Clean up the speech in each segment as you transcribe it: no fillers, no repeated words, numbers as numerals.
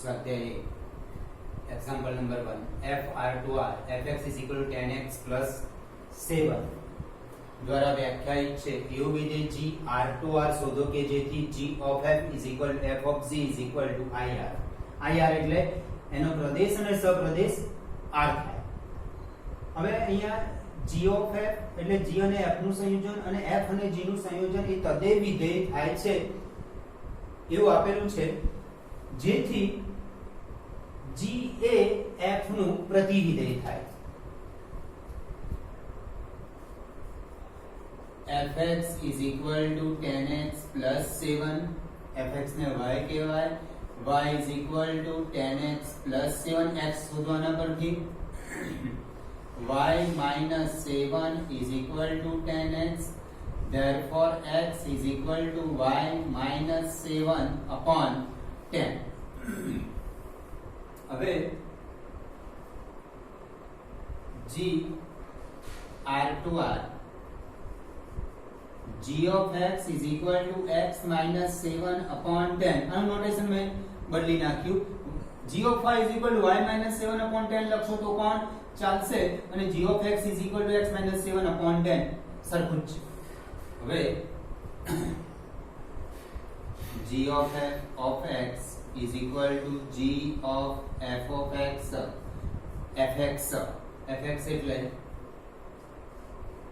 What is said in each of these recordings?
स्वाध्याय example number 1 f r2r fx is equal to 10x plus 7 द्वारा व्याख्यायित છે એવું વિધેય g r2r શોધો કે જેથી g of f is equal to f of g is equal to ir એટલે એનો પ્રદેશ અને સપ્રદેશ r થાય. હવે અહીંયા g of f એટલે g અને f નું સંયોજન અને f અને g નું સંયોજન એ તદ્દે વિધેય થાય છે એવું આપેલું છે જેથી g એ f નું પ્રતિવિધેય થાય. fx is equal to 10x plus 7 fx ને y કહેવાય. y is equal to 10x plus 7 x શોધવાના પરથી y minus 7 is equal to 10x. Therefore x is equal to y minus 7 upon 10. હવે g r2r g of x is equal to x minus 7 upon 10 આ notation મેં બદલી નાખ્યું. g of y is equal to y minus 7 upon 10 લખશો તો પણ ચાલશે અને g of x is equal to x minus 7 upon 10 સરખું જ છે. હવે g of f of x is equal to g of f of x fx એટલે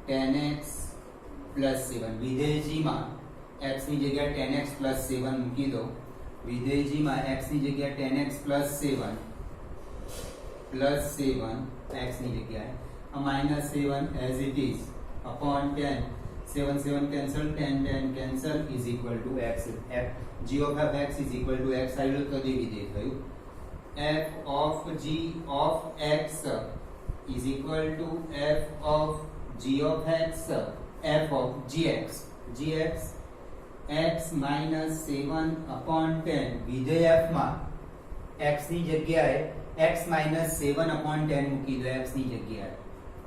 10x plus 7 વિધેય g માં x ની જગ્યાએ 10x plus 7 મૂકી દો. વિધેય g માં x ની જગ્યાએ 10x plus 7 x ની જગ્યાએ a minus 7 as it is upon 10 7 cancel 10 cancel is equal to x. g of f x is equal to x આવ્યું તો દે વિધેય થયું. f of g of x is equal to f of g of x f of gx x minus 7 upon 10 વિધેય f માં x ની જગ્યાએ x minus 7 upon 10 મૂકી દો x ની જગ્યાએ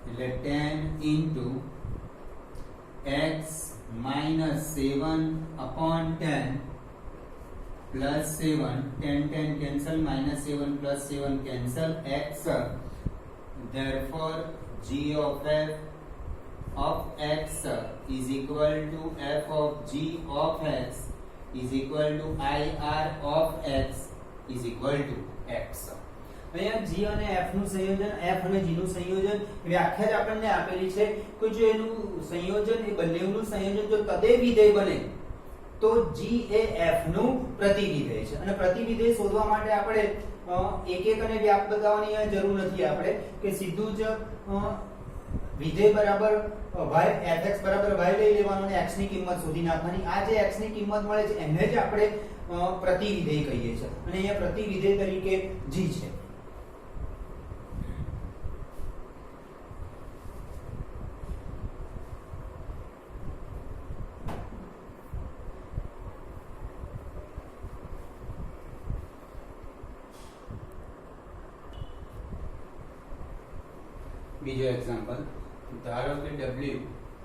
એટલે 10 into x minus 7 upon 10 plus 7 10 cancel minus 7 plus 7 cancel x. Therefore g of f of x is equal to f of g of x is equal to ir of x is equal to x. અહીંયા g અને f નું સંયોજન f અને g નું સંયોજન વ્યાખ્યા જ આપણને આપેલી છે કે જો એનું સંયોજન એ બંનેનું સંયોજન જો તદે વિધેય બને તો g એ f નું પ્રતિવિધેય છે અને પ્રતિવિધેય શોધવા માટે આપણે એક એક અને વ્યાપ બતાવવાની જરૂર નથી. આપણે કે સીધું જ વિધેય બરાબર y fx બરાબર y લઈ લેવાનો અને x ની કિંમત શોધી નાખવાની. આ જે x ની કિંમત મળે છે એને જ આપણે પ્રતિવિધેય કહીએ છીએ અને અહીંયા પ્રતિવિધેય તરીકે g છે. બીજો એક્ઝામ્પલ ધારો કે w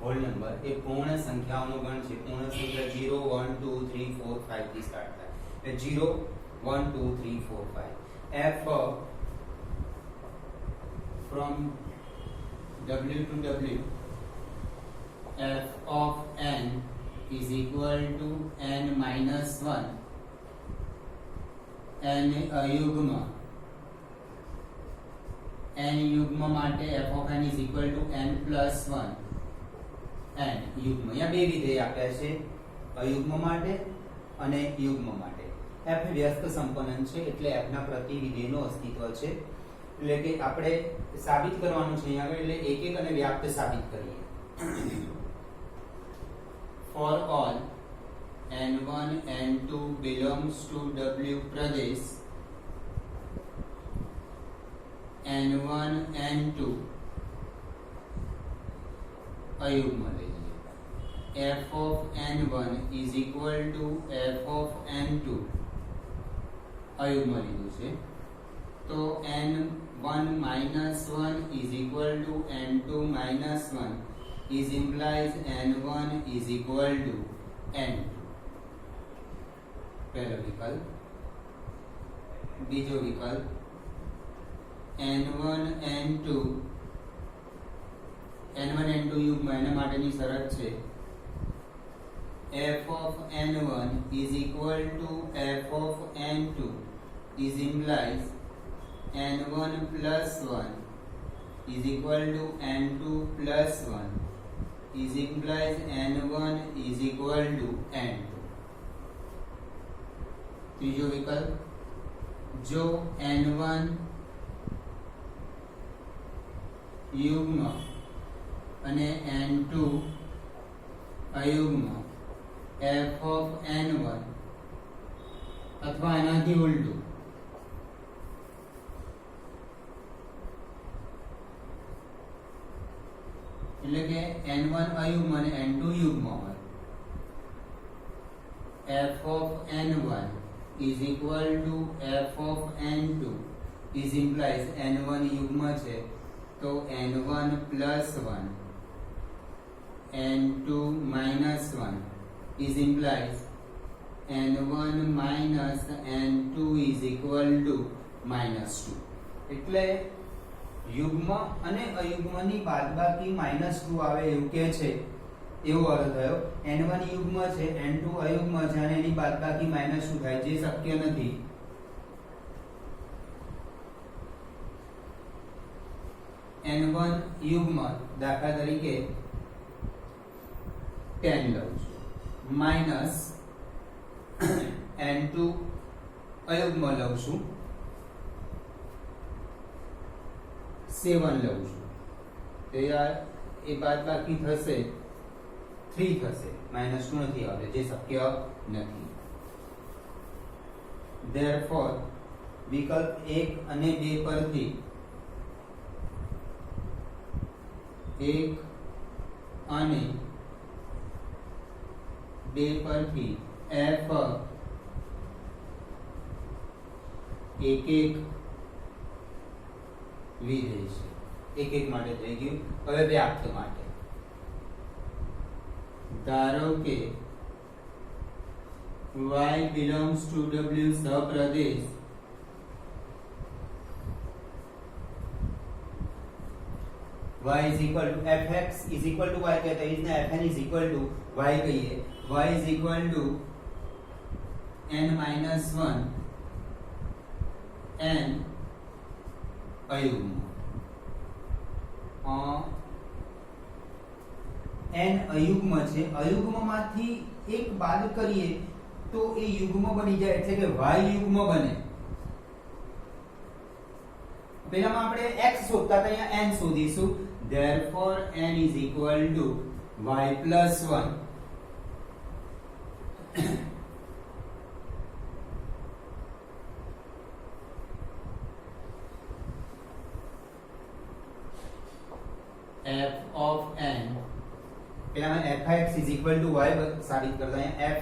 હોલ નંબર એ પૂર્ણ સંખ્યાઓનો ગણ છે. પૂર્ણ સંખ્યા 0 1 2 3 4 5 થી સ્ટાર્ટ થાય એટલે 0 1 2 3 4 5 f from w to w f of n is equal to n minus 1 n અયુગ્મ n યુગ્મ માટે f of n is equal to n plus 1 n યુગ્મ. અહીંયા બે વિધેય આપ્યા છે અયુગ્મ માટે અને યુગ્મ માટે. f વ્યસ્ત સંપન્ન છે એટલે f ના પ્રતિવિધેયનું અસ્તિત્વ છે એટલે કે આપણે સાબિત કરવાનું છે અહીંયા આગળ એટલે એક એક અને વ્યાપ્ત સાબિત કરીએ. for all n1 n2 belongs to w Pradesh n1 n2 અયુગ્મ લઈએ. f of n1 is equal to f of n2 અયુગ્મ લીધું છે તો n1 minus 1 is equal to n2 minus 1 is implies n1 is equal to n2. પહેલો વિકલ્પ. બીજો વિકલ્પ n1 n2 યુગ્મ એના માટેની શરત છે f of n1 is equal to f of n2 is implies n1 plus 1 is equal to n2 plus 1 is implies n1 is equal to n2. ત્રીજો વિકલ્પ જો n1 યુગ્મ અને n2 અયુગ્મ f of n1 અથવા એનાથી ઉલટું એટલે કે n1 અયુગ્મ અને n2 યુગ્મ હોય f of n1 is equal to f of n2 is implies n1 યુગ્મ છે તો n1 plus 1 n2 minus 1 is implies n1 minus n2 is equal to minus 2. એટલે યુગ્મ અને અયુગ્મની બાદબાકી -2 આવે એવું કે છે, એવો અર્થ થયો. n1 યુગ્મ છે, n2 અયુગ્મ છે અને એની બાદબાકી -2 થાય, જે શક્ય નથી. n1 યુગ્મ દાખલા તરીકે 10 લઉં છું માઈનસ n2 અયુગ્મ લઉં છું 7 લઉં છું, તો એ બાદબાકી થશે 3 થશે, -2 નથી આવશે, જે શક્ય નથી. therefore વિકલ્પ 1 અને 2 પરથી 1 અને 2 પરથી f એક વિધેય છે. એક માટે થઈ ગયું. હવે વ્યાપ્ત માટે ધારો કે y belongs to w સપ્રદેશ y is equal to fx is equal to y कहते हैं, इसने fn is equal to y कहिए. y is equal to n minus 1 n અયુગ્મ n અયુગ્મ છે, અયુગ્મમાંથી એક બાદ કરીએ તો એ યુગ્મ બની જાય, એટલે કે y યુગ્મ બને. પહેલામાં આપણે x શોધતા હતા, અહીંયા n શોધીશું. therefore n is equal to y plus 1 f of n, પહેલા मैं fx is equal to y साबित करता है. f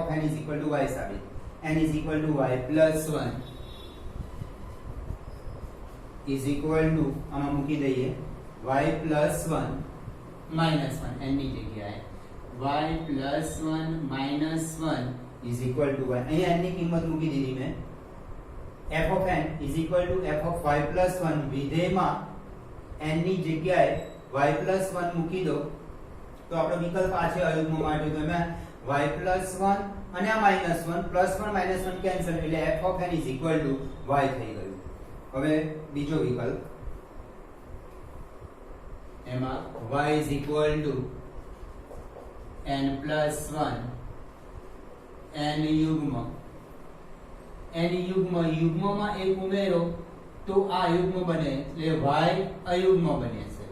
of n is equal to y साबित, n is equal to y plus 1 is equal to આમાં મૂકી દઈએ y plus 1 minus 1 n ની જગ્યાએ y plus 1 minus 1 is equal to y. અહીંયા n ની કિંમત મૂકી દીધી મેં. f of n is equal to f of y plus 1 વિધેયમાં n ની જગ્યાએ y plus 1 મૂકી દો તો આપણો વિકલ્પ આ છે અયુગ્મ માટે. તો એમાં y plus 1 અને આ -1 plus 1 minus 1 કેન્સલ, એટલે f of n is equal to y થઈ ગયું. હવે બીજો વિકલ્પ, એમાં y is equal to n plus 1 n યુગ્મ, n યુગ્મ યુગ્મમાં એક ઉમેરો તો આ યુગ્મ બને, એટલે y અયુગ્મ બને છે.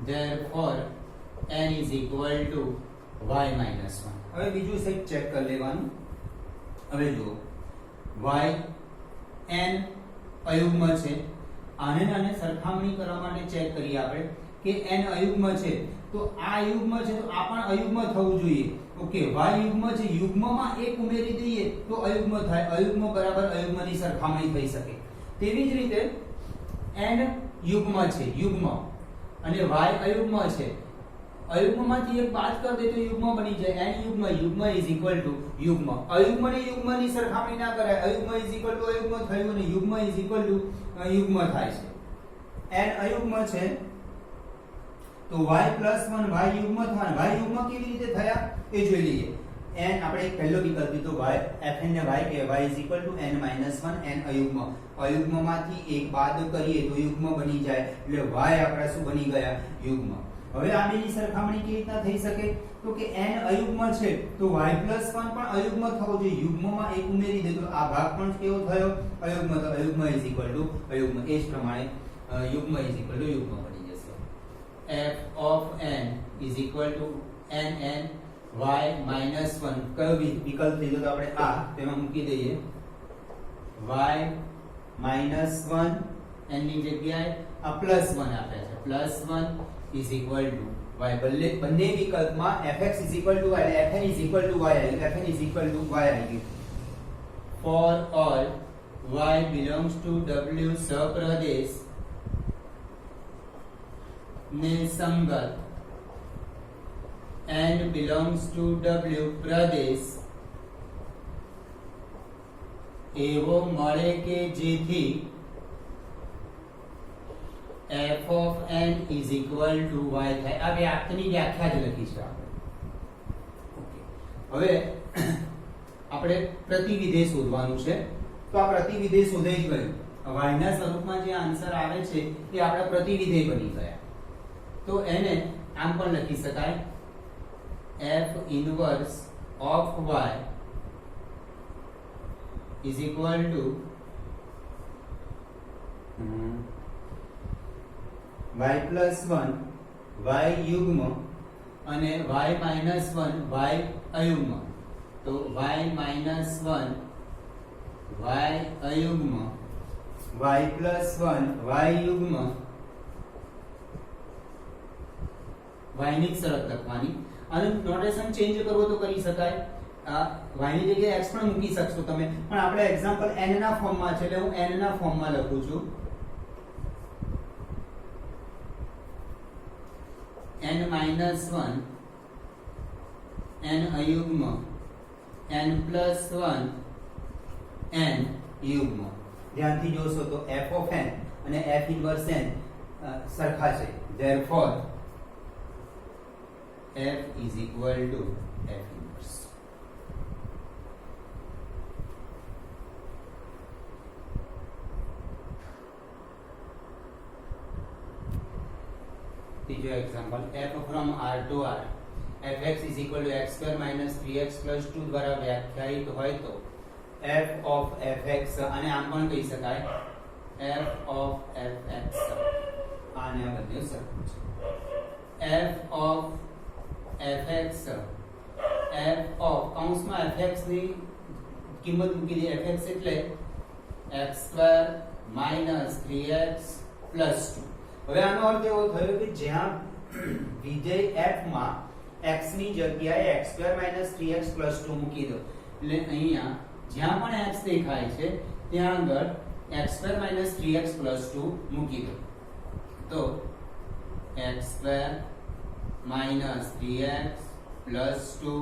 therefore n is equal to y minus 1. હવે બીજું સેટ ચેક કરી લેવાનું. હવે જુઓ y n અયુગ્મ છે, આને આને સરખામણી કરવા માટે ચેક કરીએ આપણે કે n અયુગ્મ છે તો આ યુગ્મ છે તો આ પણ અયુગ્મ થવું જોઈએ. ઓકે, y યુગ્મ છે, યુગ્મમાં એક ઉમેરી દઈએ તો અયુગ્મ થાય, અયુગ્મ બરાબર અયુગ્મની સરખામણી થઈ શકે. તેવી જ રીતે n યુગ્મ છે, યુગ્મ, અને y અયુગ્મ છે, અયુગ્મમાંથી એક બાદ કરી દે તો યુગ્મ બની જાય n યુગ્મ યુગ્મ ઇઝ ઇક્વલ ટુ યુગ્મ અયુગ્મ ને યુગ્મની સરખામણી ના કરાય અયુગ્મ ઇઝ ઇક્વલ ટુ અયુગ્મ થયું અને યુગ્મ ઇઝ ઇક્વલ ટુ યુગ્મ થાય છે n અયુગ્મ છે તો y + 1 y યુગ્મ થવાના y યુગ્મ કેવી રીતે થયા એ જોઈ લઈએ n આપણે એક પહેલો વિકલ્પ લીધો y fn ને y કે y n - 1 n અયુગ્મ અયુગ્મમાંથી એક બાદ કરીએ તો યુગ્મ બની જાય એટલે y આપણા શું બની ગયા યુગ્મ હવે આ બેની સરખામણી કેવી રીતના થઈ શકે તો કે n અયુગ્મ છે તો y + 1 પણ અયુગ્મ થવો જોઈએ યુગ્મમાં એક ઉમેરી દે તો આ ભાગ પણ કેવો થયો અયુગ્મ તો અયુગ્મ ઇઝ ઇક્વલ ટુ અયુગ્મ એ જ પ્રમાણે યુગ્મ ઇઝ ઇક્વલ ટુ યુગ્મ બની જશે f of n is equal to n n y - 1 કયો વિકલ્પ લીધો તો આપણે આ તેમાં મૂકી દઈએ y -1 n ની જગ્યાએ આ +1 આપે છે +1 is equal to y બંને વિકલ્પમાં fx is equal to y એટલે fn is equal to y fn is equal to y આવી ગયું for all y belongs to w સપ્રદેશ ને સંગત and belongs to w પ્રદેશ એવો મળે કે જેથી f of n is equal to y થાય આ વ્યાખ્યાની વ્યાખ્યા જ લખી છે આપણે ઓકે હવે આપણે પ્રતિવિધેય શોધવાનું છે તો આ પ્રતિવિધેય શોધાઈ ગયું y ના સ્વરૂપમાં જે આન્સર આવે છે એ આપણા પ્રતિવિધેય બની ગયા તો એને આમ પણ લખી શકાય f inverse of y is equal to y + 1 y યુગ્મ અને y - 1 y અયુગ્મ તો y - 1 y અયુગ્મ y + 1 y યુગ્મ y ની શરત લખવાની અને નોટેશન ચેન્જ કરવો તો કરી શકાય y ની જગ્યાએ x પણ મૂકી શકશો તમે પણ આપણે એક્ઝામ્પલ n ના ફોર્મમાં છે એટલે હું n ના ફોર્મમાં લખું છું n - 1 n અયુગ્મ n + 1 n યુગ્મ ધ્યાનથી જોશો તો f of n અને f inverse n સરખા છે therefore f is equal to f inverse तीजो example f from r to r fx is equal to x square minus 3x plus 2 द्वारा व्याख्यायित હોય તો f of fx અને આમ પણ કહી શકાય f of fx આને આ બધું સરખું છે f of fx f of કૌંસમાં fx ની કિંમત મૂકી દે fx એટલે x square minus 3x plus 2 હવે આનો અર્થ એવો થયો કે જ્યાં વિધેય f માં x ની જગ્યાએ x2 3x 2 મૂકી દો એટલે અહીંયા જ્યાં પણ x દેખાય છે ત્યાં આગળ x2 3x 2 મૂકી દો તો x2 3x 2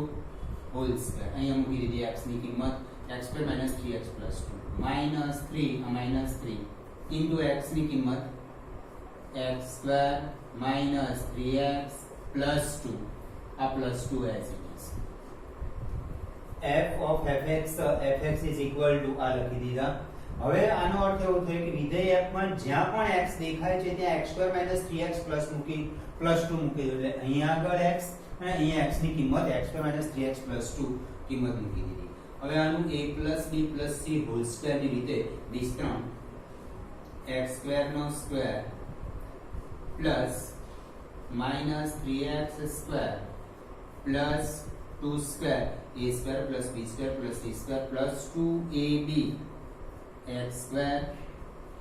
હોલ સ્ક્વેર અહીંયા મૂકી દીધી x ની કિંમત x2 3x 2 -3 into x ની કિંમત x2 3x plus 2 a plus 2 as it is f of fx is equal to આ લખી દીધા હવે આનો અર્થ એવો થયો કે વિધેય f માં જ્યાં પણ x દેખાય છે ત્યાં x2 3x plus 2 મૂકી દો એટલે અહીંયા આગળ x અને અહીંયા x ની કિંમત x2 3x plus 2 કિંમત મૂકી દીધી હવે આનું a plus b plus c whole square ની રીતે વિસ્તરણ x2 no square plus minus 3x square plus 2 square a square plus b square plus c square plus 2ab x square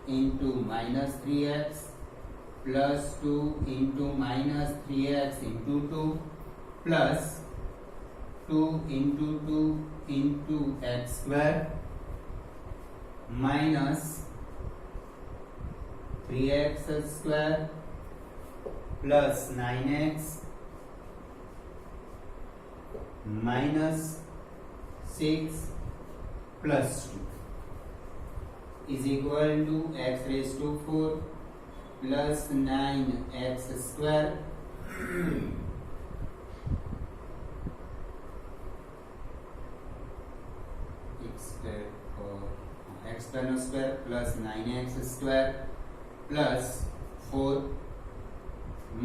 into minus 3x plus 2 into minus 3x into 2 plus 2 into 2 into x square minus 3x square plus 9x minus 6 plus 2 is equal to x raised to 4 plus 9x square x square no square plus 9x square plus 4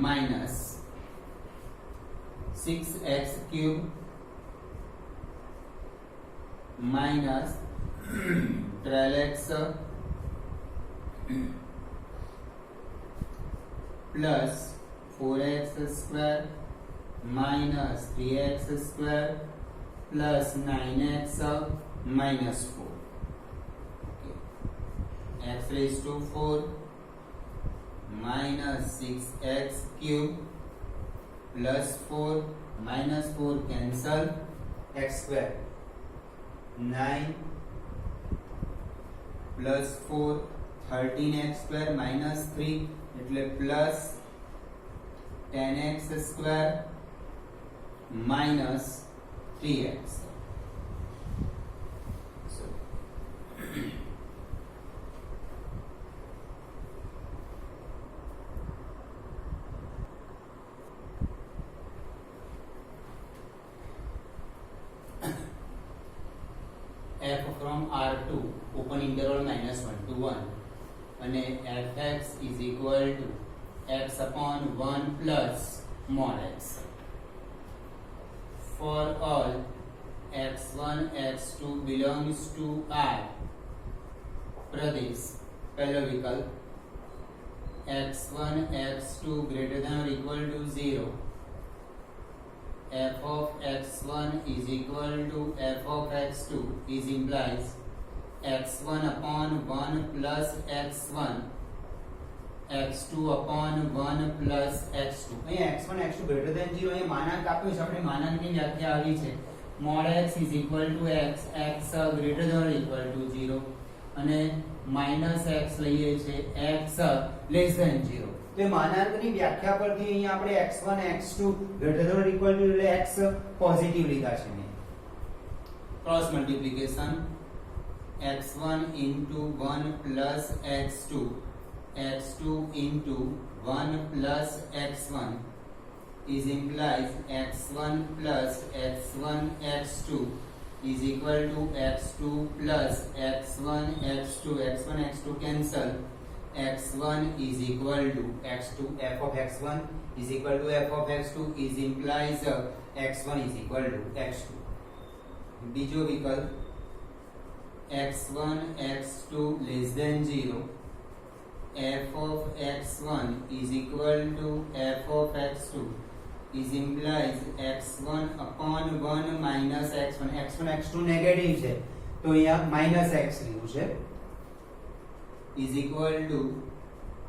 minus 6x cube minus 12x plus 4x square minus 3x square plus 9x minus 4. Okay. X raised to 4 minus 6x cube plus 4 minus 4 cancel x square 9 plus 4 13x square minus 3 એટલે plus 10x square minus 3x. So f from R2 open interval minus 1 to 1 and fx is equal to x upon 1 plus mod x. For all x1 x2 belongs to R प्रदेश पहला विकल्प x1 x2 greater than or equal to 0 f of x1 is equal to f of x2 is implies x1 upon 1 plus x1 x2 upon 1 plus x2 અહીં x1 x2 greater than 0 અહીં માનાંક આપ્યો છે આપણે માનાંકની વ્યાખ્યા આવી છે mod x is equal to x x greater than or equal to 0 અને minus x લઈએ છે x less than 0 तो मानांकनी व्याख्या परથી અહીં આપણે x1 x2 greater than or equal to એટલે x પોઝિટિવ લીધા છે ને cross multiplication x1 into 1 plus x2 x2 into 1 plus x1 is implies x1 plus x1 x2 is equal to x2 plus x1 x2 x1 x2 cancel x1 is equal to x2 f of x1 is equal to f of x2 is implies x1 is equal to x2. બીજો વિકલ્પ x1 x2 less than 0 f of x1 is equal to f of x2 is implies x1 upon 1 minus x1 x1 x2 negative છે તો અહીંયા minus x લીધું છે is equal to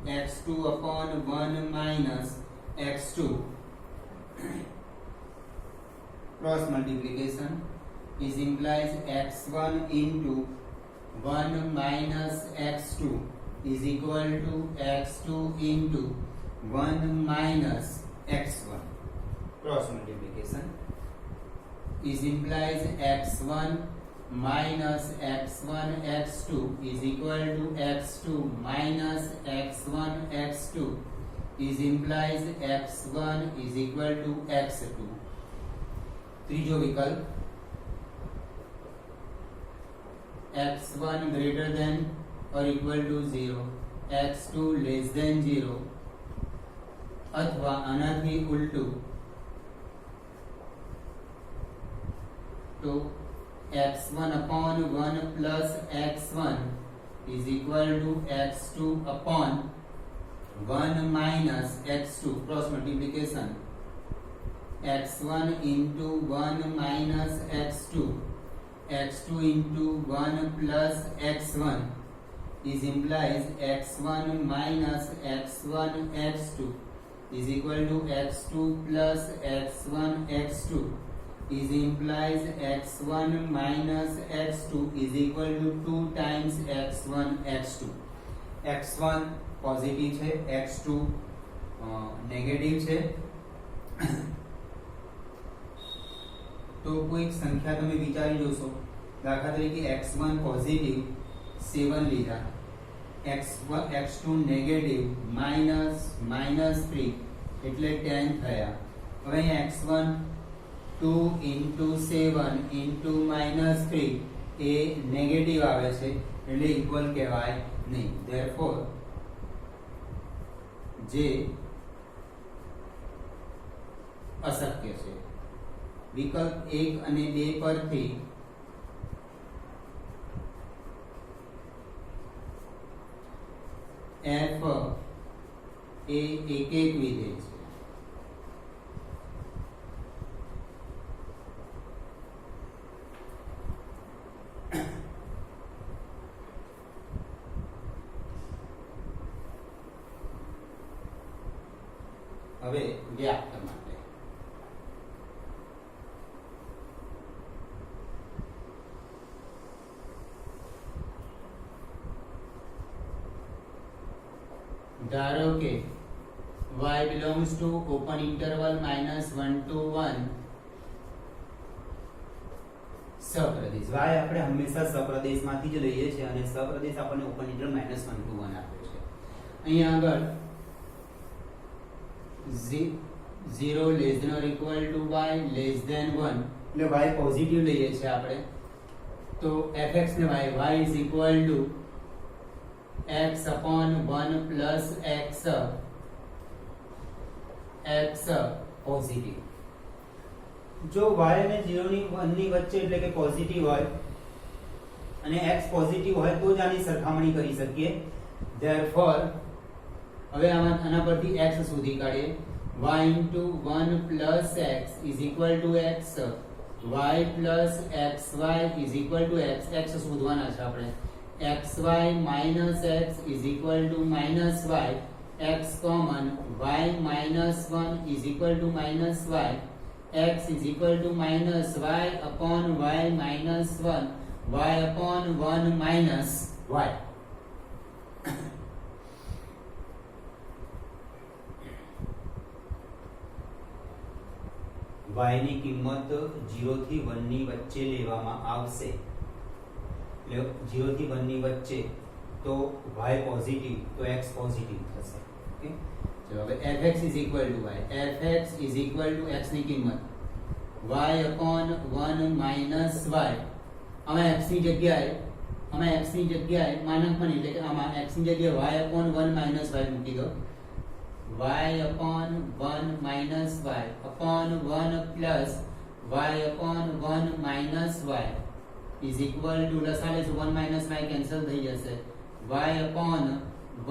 x2 upon 1 minus x2 cross multiplication is implies x1 into 1 minus x2 is equal to x2 into 1 minus x1 cross multiplication is implies x1 minus x1 x2 is equal to x2 minus x1 x2 is implies x1 is equal to x2. ત્રીજો વિકલ્પ x1 greater than or equal to 0 x2 less than 0 अथवा आनाथी उल्टू तो x1 upon 1 plus x1 is equal to x2 upon 1 minus x2 cross multiplication x1 into 1 minus x2 x2 into 1 plus x1 is implies x1 minus x1 x2 is equal to x2 plus x1 x2 is implies x1 minus x2 is equal to 2 times x1 x2 x1 positive છે x2 negative છે તો કોઈક સંખ્યા તમે વિચારી જોશો, દાખલા તરીકે x1 પોઝિટિવ 7 લીધા, x2 નેગેટિવ -3 એટલે 10 થયા. હવે અહીંયા x1 2 into 7 into -3 એ નેગેટિવ આવે છે એટલે ઇક્વલ કહેવાય નહીં. ધેરફોર જે અશક્ય છે. વિકલ્પ 1 અને 2 પરથી f એ એક વિધેય છે. હવે વ્યાપ્ત માટે ધારો કે y belongs to open interval -1 to 1 સપ્રદેશ. y આપણે હંમેશા સપ્રદેશમાંથી જ લઈએ છીએ અને સપ્રદેશ આપણને ઓપન ઇન્ટરવલ -1 to 1 આપે છે. અહીંયા આગળ 0 less than or equal to y less than 1 એટલે y પોઝિટિવ લઈએ છીએ આપણે, તો fx ને y is equal to x upon 1 plus x positive. જો y અને 0 ની 1 ની વચ્ચે એટલે કે પોઝિટિવ હોય અને x પોઝિટિવ હોય તો જ આની સરખામણી કરી શકીએ. ધેરફોર હવે આના પરથી x શોધી કાઢીએ. y into 1 plus x is equal to x, y plus xy is equal to x. x શોધવાના છે આપણે. xy minus x is equal to minus y, x common, y minus 1 is equal to minus y, x is equal to minus y upon y minus 1, y upon 1 minus y. y ની કિંમત 0 થી 1 ની વચ્ચે લેવામાં આવશે. એટલે 0 થી 1 ની વચ્ચે તો y પોઝિટિવ તો x પોઝિટિવ થશે. ઓકે, ચલો હવે fx is equal to y. fx is equal to x ની કિંમત y upon 1 minus y. આમાં x ની જગ્યાએ માનાંકમાં એટલે કે આમાં x ની જગ્યાએ y upon 1 minus y મૂકી દો. y upon 1 minus y upon 1 plus y upon 1 minus y is equal to લસાલે 1 minus y cancel થઈ જશે. y upon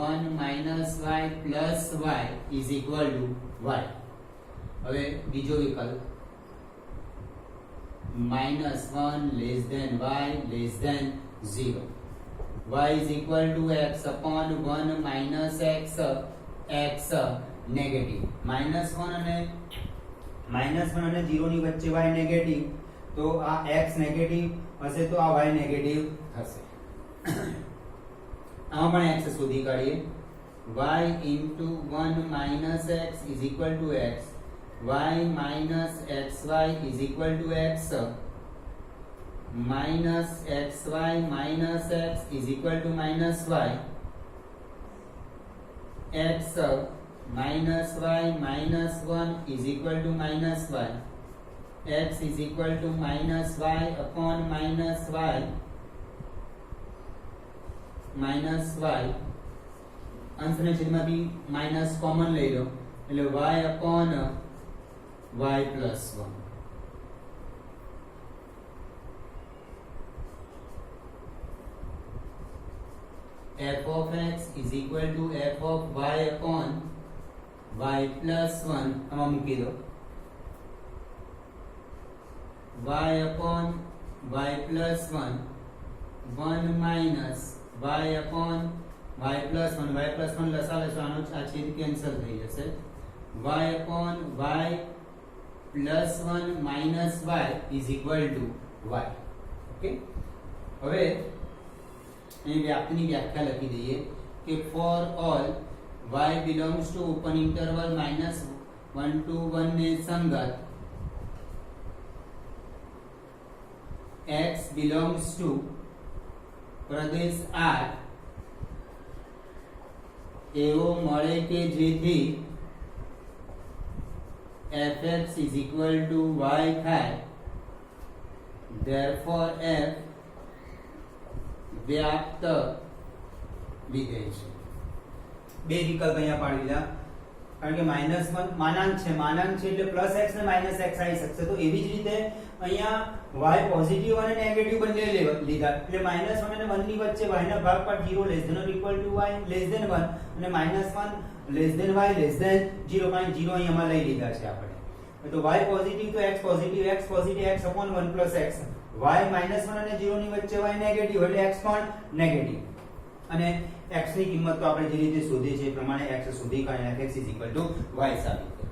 1 minus y plus y is equal to y. હવે બીજો વિકલ્પ -1 less than y less than 0. y is equal to x upon 1 minus x negative. -1 અને 0 ની વચ્ચે y negative તો આ x નેગેટિવ હશે તો આ y નેગેટિવ થશે. આમાં પણ x શોધી કાઢીએ. y into 1 minus x is equal to x, y minus xy is equal to x, minus xy minus x is equal to minus y, x minus y minus 1 is equal to minus y, x is equal to minus y upon minus y minus y. અંશને છેદમાંથી minus common લઈ લો એટલે y upon y plus 1. f of x is equal to f of y upon y plus 1. આમાં મૂકી દો. y upon y plus 1 1 minus y upon y plus 1 લસાલે તો આનો આ છેદ કેન્સલ થઈ જશે. y upon y plus 1 minus y is equal to y. Okay, હવે અહીં વ્યાપ્તિની વ્યાખ્યા લખી દઈએ કે for all y belongs to open interval -1 to 1 ને સંગત x belongs to Pradesh R એવો મળે કે જેથી fx is equal to y થાય, therefore f વ્યાપ્ત વિધેય છે. બે વિકલ્પ અહીંયા પાડી દીધા કારણ કે -1 માનાંક છે એટલે +x ને -x આવી શકશે. તો એવી જ રીતે અહીંયા y પોઝિટિવ અને નેગેટિવ બંને લીધા એટલે -1 અને 1 ની વચ્ચે y ના ભાગ પર 0 less than or equal to y less than 1 અને -1 less than y less than 0.0 અહીંયામાં લઈ લીધા છે આપણે. તો y પોઝિટિવ તો x positive x upon 1 plus x, y -1 અને 0 ની વચ્ચે y નેગેટિવ એટલે x પણ નેગેટિવ. અને x ની કિંમત તો આપણે જે રીતે શોધી છે એ પ્રમાણે x શોધી કાઢ્યા, fx y સાબિત